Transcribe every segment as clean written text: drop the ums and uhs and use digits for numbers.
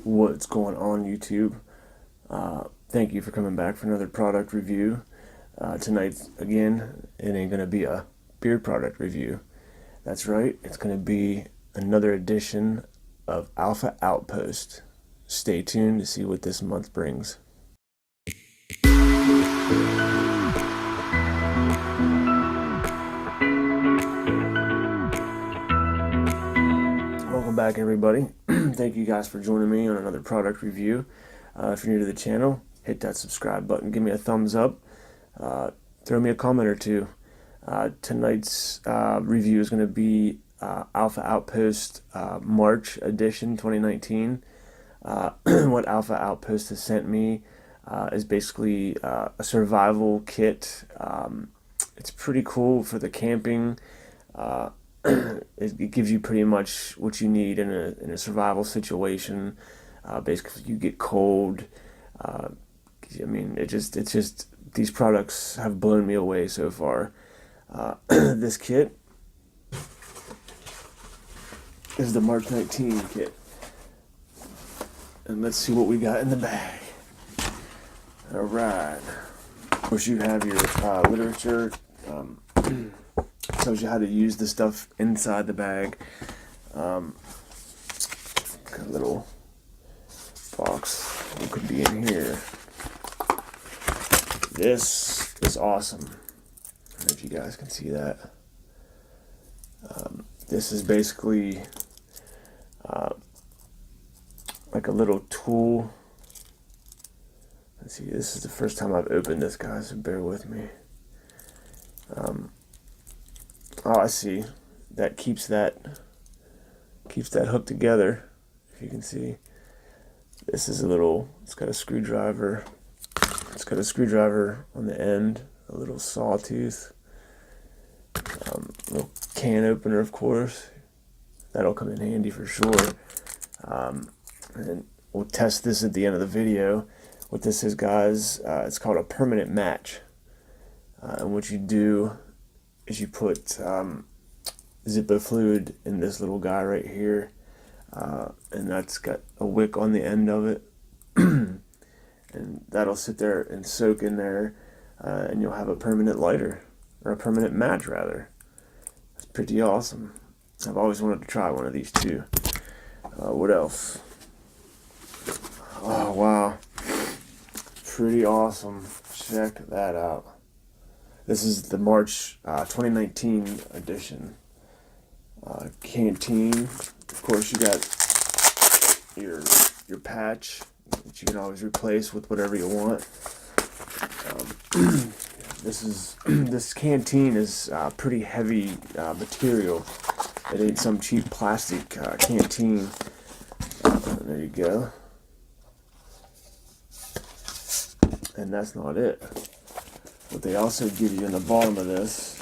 What's going on, YouTube? Thank you for coming back for another product review. Tonight, again, it ain't gonna be a beard product review. That's right, it's gonna be another edition of Alpha Outpost. Stay tuned to see what this month brings. Welcome back, everybody. Thank you guys for joining me on another product review. If you're new to the channel, hit that subscribe button, give me a thumbs up, throw me a comment or two. Tonight's review is going to be Alpha Outpost March edition 2019. What Alpha Outpost has sent me is basically a survival kit. It's pretty cool for the camping. It gives you pretty much what you need in a survival situation. Basically, you get cold. I mean, it's just these products have blown me away so far. This kit is the March 19 kit, and let's see what we got in the bag. All right. Of course, you have your literature. Tells you how to use the stuff inside the bag. Got a little box. What could be in here? This is awesome. I don't know if you guys can see that. This is basically like a little tool. Let's see, this is the first time I've opened this, guys, so bear with me. Oh, I see. That keeps that hook together, if you can see. This is a little, it's got a screwdriver. It's got a screwdriver on the end, a little sawtooth, little can opener, of course. That'll come in handy for sure. And we'll test this at the end of the video. What this is, guys, it's called a permanent match. And what you do is you put Zippo fluid in this little guy right here, and that's got a wick on the end of it, and that'll sit there and soak in there, and you'll have a permanent lighter, or a permanent match rather. It's pretty awesome. I've always wanted to try one of these too. What else? Oh wow, pretty awesome. Check that out. This is the March 2019 edition. Canteen. Of course, you got your patch that you can always replace with whatever you want. This canteen is pretty heavy material. It ain't some cheap plastic canteen. There you go. And that's not it. What they also give you in the bottom of this,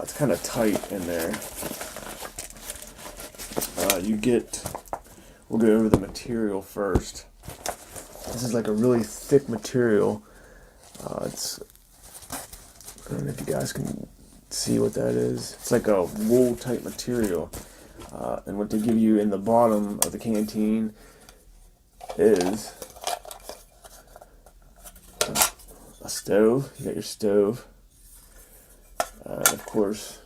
it's kind of tight in there. We'll go over the material first. This is like a really thick material. I don't know if you guys can see what that is. It's like a wool type material. And what they give you in the bottom of the canteen is a stove. You got your stove, and of course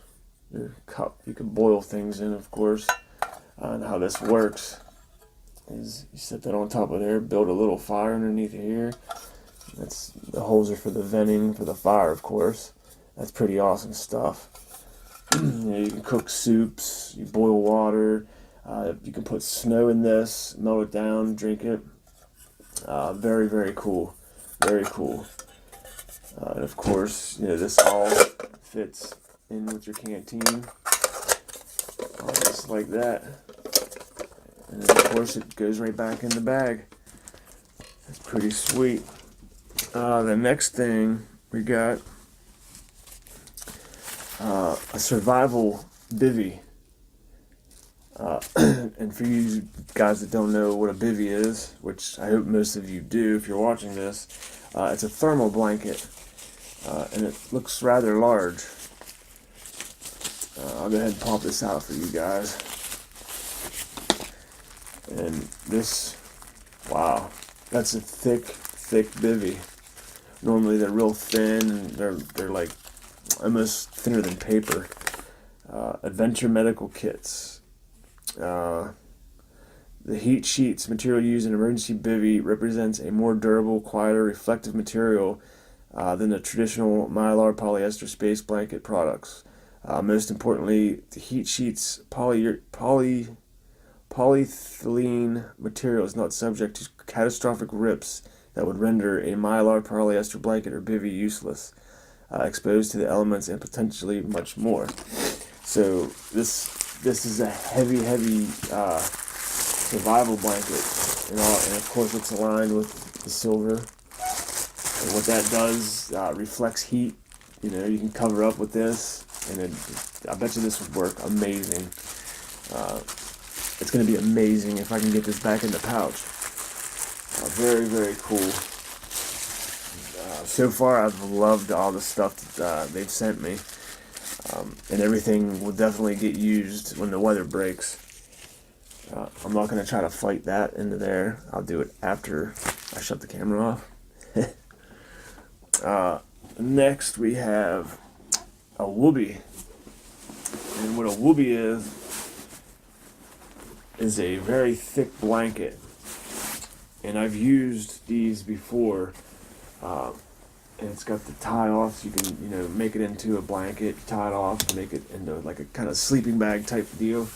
your cup. You can boil things in, of course. And how this works is you set that on top of there, build a little fire underneath here. The holes are for the venting for the fire, of course. That's pretty awesome stuff. You can cook soups, you boil water, you can put snow in this, melt it down, drink it. Very, very cool. Very cool. And of course, this all fits in with your canteen, just like that. And then of course it goes right back in the bag. That's pretty sweet. The next thing we got, a survival bivvy. And for you guys that don't know what a bivvy is, which I hope most of you do if you're watching this, it's a thermal blanket, and it looks rather large. I'll go ahead and pop this out for you guys. And this, wow, that's a thick bivvy. Normally they're real thin, and they're like almost thinner than paper. Adventure medical kits. The heat sheets material used in emergency bivvy represents a more durable, quieter, reflective material than the traditional mylar polyester space blanket products. Most importantly, the heat sheets polyethylene material is not subject to catastrophic rips that would render a mylar polyester blanket or bivvy useless, exposed to the elements and potentially much more. So this is a heavy survival blanket, and of course it's aligned with the silver. And what that does, reflects heat. You know, you can cover up with this, and I bet you this would work amazing. It's going to be amazing if I can get this back in the pouch. Very cool. So far, I've loved all the stuff that they've sent me, and everything will definitely get used when the weather breaks. I'm not going to try to fight that into there. I'll do it after I shut the camera off. Next, we have a whoopee. And what a whoopee is a very thick blanket. And I've used these before. And it's got the tie off, so you can, you know, make it into a blanket, tie it off, and make it into like a kind of sleeping bag type deal.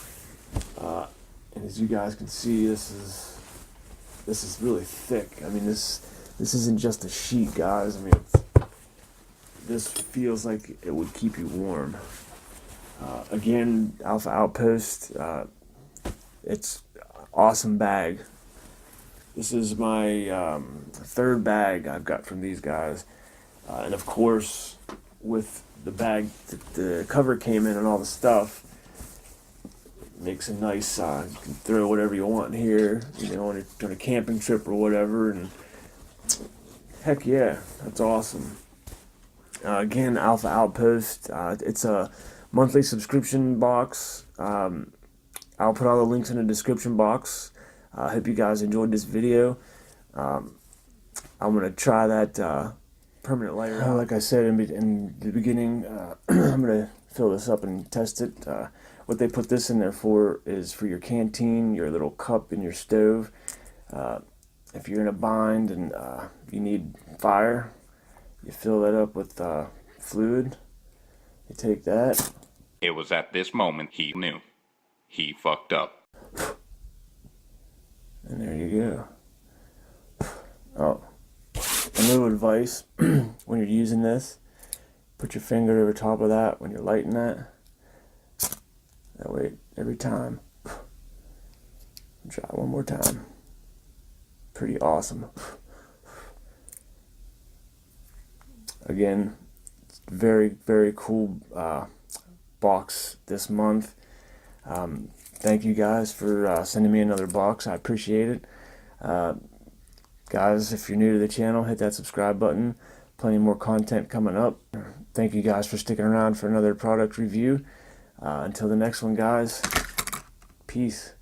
And as you guys can see, this is really thick. I mean, this isn't just a sheet, guys. I mean, this feels like it would keep you warm. Again, Alpha Outpost. It's awesome bag. This is my third bag I've got from these guys. And of course, with the bag that the cover came in and all the stuff, it makes a nice, you can throw whatever you want in here, you know, on a camping trip or whatever, and heck yeah, that's awesome. Again, Alpha Outpost, it's a monthly subscription box. I'll put all the links in the description box. I hope you guys enjoyed this video. I'm going to try that permanent layer. Like I said in the beginning, I'm going to fill this up and test it. What they put this in there for is for your canteen, your little cup, and your stove. If you're in a bind and you need fire, you fill that up with fluid. You take that. It was at this moment he knew. He fucked up. And there you go. Oh, a little advice when you're using this, put your finger over top of that when you're lighting that. That way, every time. Try it one more time. Pretty awesome. Again, very cool box this month. Thank you guys for sending me another box. I appreciate it. Guys, if you're new to the channel, hit that subscribe button. Plenty more content coming up. Thank you guys for sticking around for another product review. Until the next one, guys. Peace.